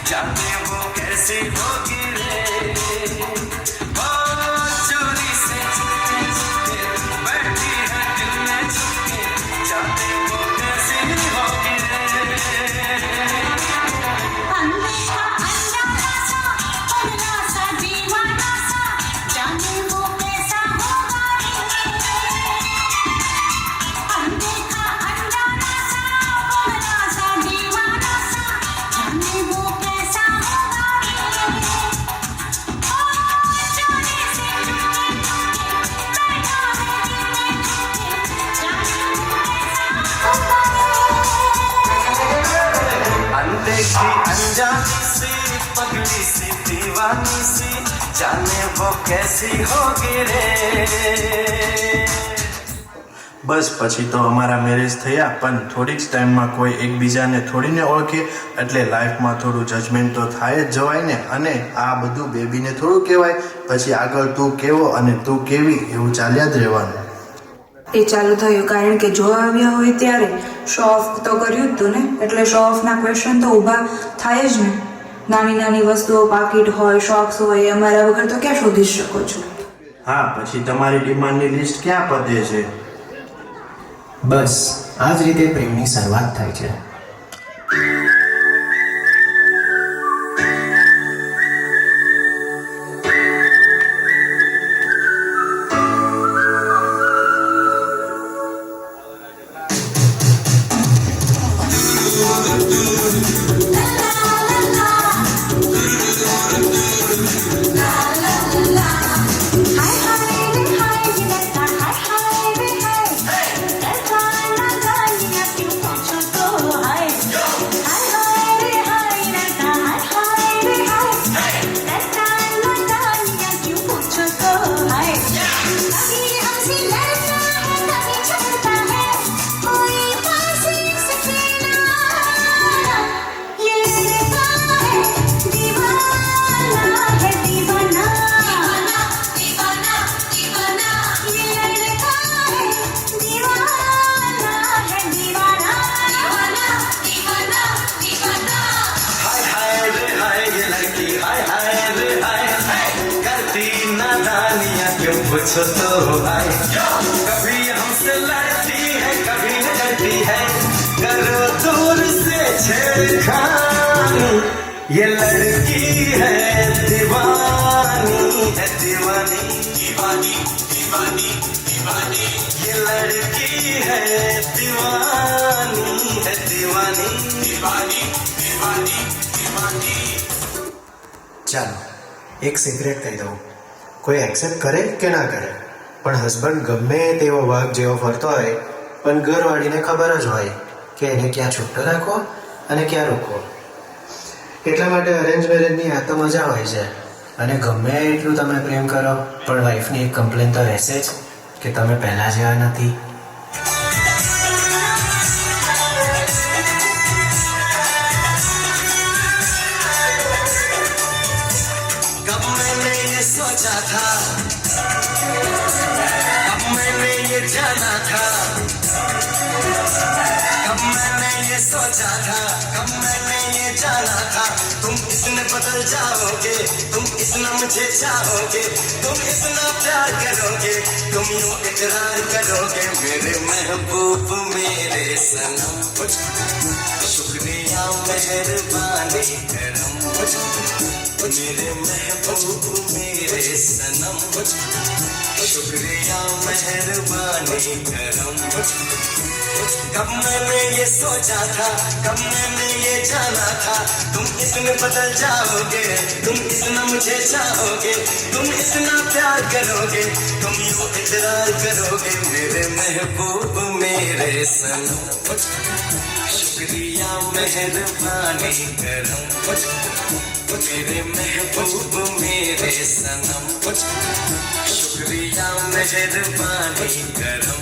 जाने वो कैसी होगी रे, वो चोरी से छुपके छुपके बैठी है दिल में छुपके, जाने वो कैसी होगी रे। अनदेखा अनजाना सा पगला सा दीवाना सा, जाने वो कैसा होगा रे। अनदेखा अनजाना सा पगला सा दीवाना सा, जाने वो कैसा होगा रे। ओ चोरी से छुपके छुपके बैठा है दिल में छुपके, जाने वो कैसा होगा रे। अनदेखी अनजानी सी पगली सी दीवानी सी, जाने वो कैसी होगी रे। બસ પછી તો અમારા મેરેજ થયા, પણ થોડીક જ ટાઈમમાં કોઈ એકબીજાને થોડીને ઓળખે એટલે લાઈફમાં થોડું જજમેન્ટ તો થાય જ જવાય ને, અને આ બધું બેબીને થોડું કહેવાય, પછી આગળ તું કેવો અને તું કેવી એવું ચાલ્યા જ રહેવાનું. એ ચાલુ થયું કારણ કે જો આવ્યા હોય ત્યારે શો ઓફ તો કર્યું જ તું ને, એટલે શો ઓફના ક્વેશ્ચન તો ઊભા થાય જ ને. નાની નાની વસ્તુઓ, પાકીટ હોય, શોક્સ હોય, અમારા વગર તો ક્યાં શોધી શકો છો. હા, પછી તમારી ડિમાન્ડની લિસ્ટ ક્યાં પતે છે? બસ આ જ રીતે પ્રેમની શરૂઆત થાય છે. पूछो तो आए, कभी हमसे लड़ती है कभी लड़ती है, करो दूर से छेड़खानी, ये लड़की है दीवानी है दीवानी दीवानी दीवानी दीवानी, ये लड़की है दीवानी है दीवानी दीवानी दीवानी दीवानी. ચાલો એક સિગરેટ કહી દઉં, કોઈ એક્સેપ્ટ કરે કે ના કરે, પણ હસબન્ડ ગમે તેવો વાઘ જેવો ફરતો હોય, પણ ઘરવાળીને ખબર જ હોય કે એને ક્યાં છૂટો રાખવો અને ક્યાં રોકવો. એટલા માટે અરેન્જ મેરેજની આ તો મજા હોય છે. અને ગમે એટલું તમે પ્રેમ કરો, પણ વાઈફની એક કમ્પ્લેન તો રહેશે જ કે તમે પહેલાં જેવા નથી. सोचा था अब मैंने ये जाना था, अब मैंने ये सोचा था, अब मैंने ये जाना था, तुम इतने बदल जाओगे, तुम इतना मुझे चाहोगे, तुम इतना प्यार करोगे, तुम यूं इकरार करोगे मेरे महबूब मेरे सनम. शुक्रिया मेहरबानी करम मेरे महबूब मेरे सनम, शुक्रिया मेहरबानी करम. कब मैंने ये सोचा था, कब मैंने ये जाना था, तुम इसमें बदल जाओगे, तुम इतना मुझे चाहोगे, तुम इतना प्यार करोगे, तुम यूं इकरार करोगे मेरे महबूब मेरे सनम। शुक्रिया मेहरबानी करम मेरे महबूब मेरे सनम। शुक्रिया मेहरबानी करम।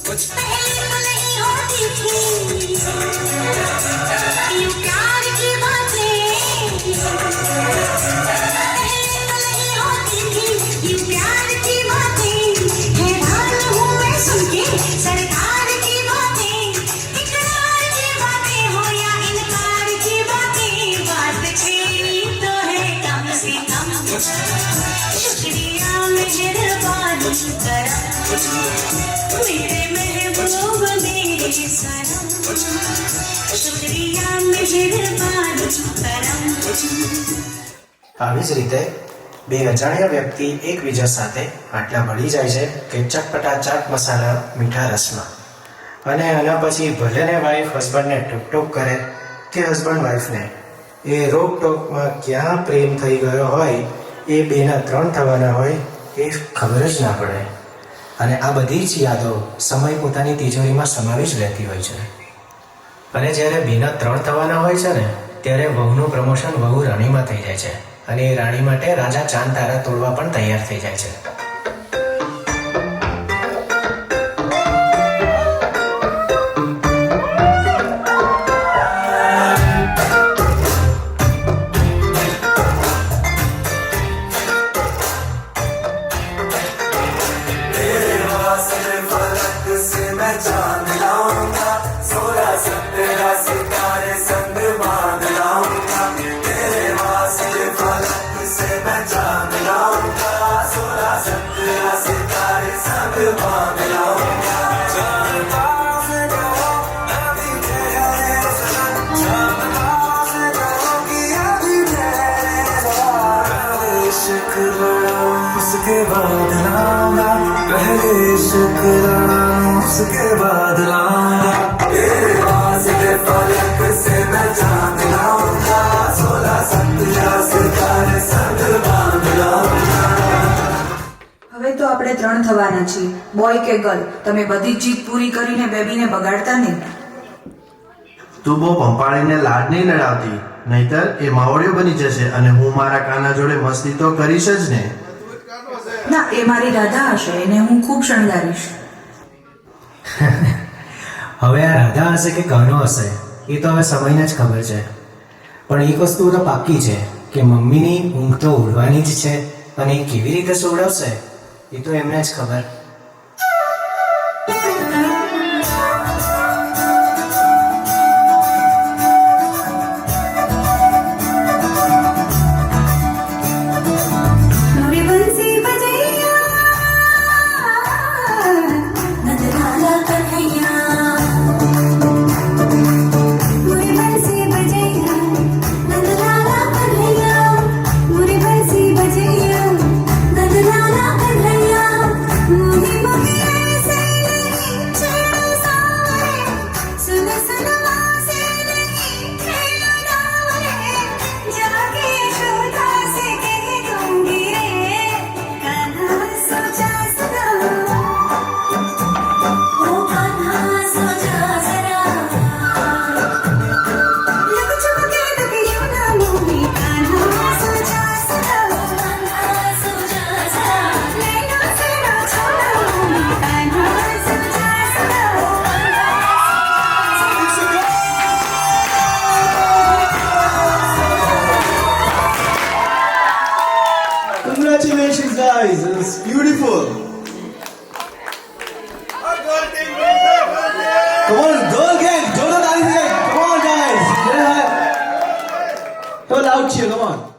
पहले तो नहीं होती थी ये प्यार की बातें, पहले तो नहीं होती थी ये प्यार की बातें, हैरान हूँ मैं सुन के सरकार की बातें, इकरार की बातें हो या इनकार की बातें, बात छेड़ी तो है कम से कम। शुक्रिया मेहरबानी करम मेरे महबूब मेरे सनम। શુક્રિયા મહેરબાની કરમ। આવી જ રીતે બે અજાણ્યા વ્યક્તિ એકબીજા સાથે આટલા ભળી જાય છે કે ચટપટા ચાટ મસાલા મીઠા રસમાં, અને આના પછી ભલે ને વાઈફ હસબન્ડને ટોક કરે કે હસબન્ડ વાઈફને, એ રોકટોકમાં ક્યાં પ્રેમ થઈ ગયો હોય, એ બેના ત્રણ થવાના હોય એ ખબર જ ના પડે. અને આ બધી જ યાદો સમય પોતાની તિજોરીમાં સમાવી જ રહેતી હોય છે. અને જ્યારે બેના ત્રણ થવાના હોય છે ને, ત્યારે વહુનું પ્રમોશન વહુ રાણીમાં થઈ જાય છે, અને એ રાણી માટે રાજા ચાંદ તારા તોડવા પણ તૈયાર થઈ જાય છે. उसके बाद लाऊंगा, पहले शुक्राना उसके बाद लाऊंगा, तेरे वास्ते फलक से मैं चांद लाऊंगा, 16 17 सितारे संग बांध लाऊंगा। હવે તો આપણે ત્રણ થવાના છીએ, બોય કે ગર્લ. તમે બધી જ જીત પૂરી કરીને બેબીને બગાડતા નહીં. તું બહુ પંપાળીને લાડ નહીં લડાવતી, નહીતર એ માવડિયો બની જશે અને હું મારા કાના જોડે મસ્તી તો કરીશ જ ને. ના, એ મારી રાધા હશે, એને હું ખૂબ શણગારીશ. હવે આ રાધા હશે કે કાનો હશે એ તો હવે સમયને જ ખબર છે, પણ એક વસ્તુ તો પાક્કી છે કે મમ્મીની ઊંઘ તો ઉડવાની જ છે, અને એ કેવી રીતે સુવડાવશે એ તો એમને જ ખબર. मोरे बंसी बजैया नंदलाला कन्हैया, मोरे बंसी बजैया नंदलाला कन्हैया, मोरे बंसी बजैया नंदलाला कन्हैया, मोही मोही ऐसे नहीं छेड़ो सारे, सुन सुन से नहीं खेलो डारे, जाके यशोदा से कह दूंगी रे, कान्हा सोचा सदा, ओ कान्हा सोचा जरा, लग चुप के तो क्यों ना मोही, कान्हा सोचा सदा, कान्हा सोचा जरा, नैना से ना छोड़ा मोही, कान्हा सोचा सदा, Congratulations guys, it's beautiful. Come on, girl gang, don't know anything. Come on guys. So loud cheer, come on.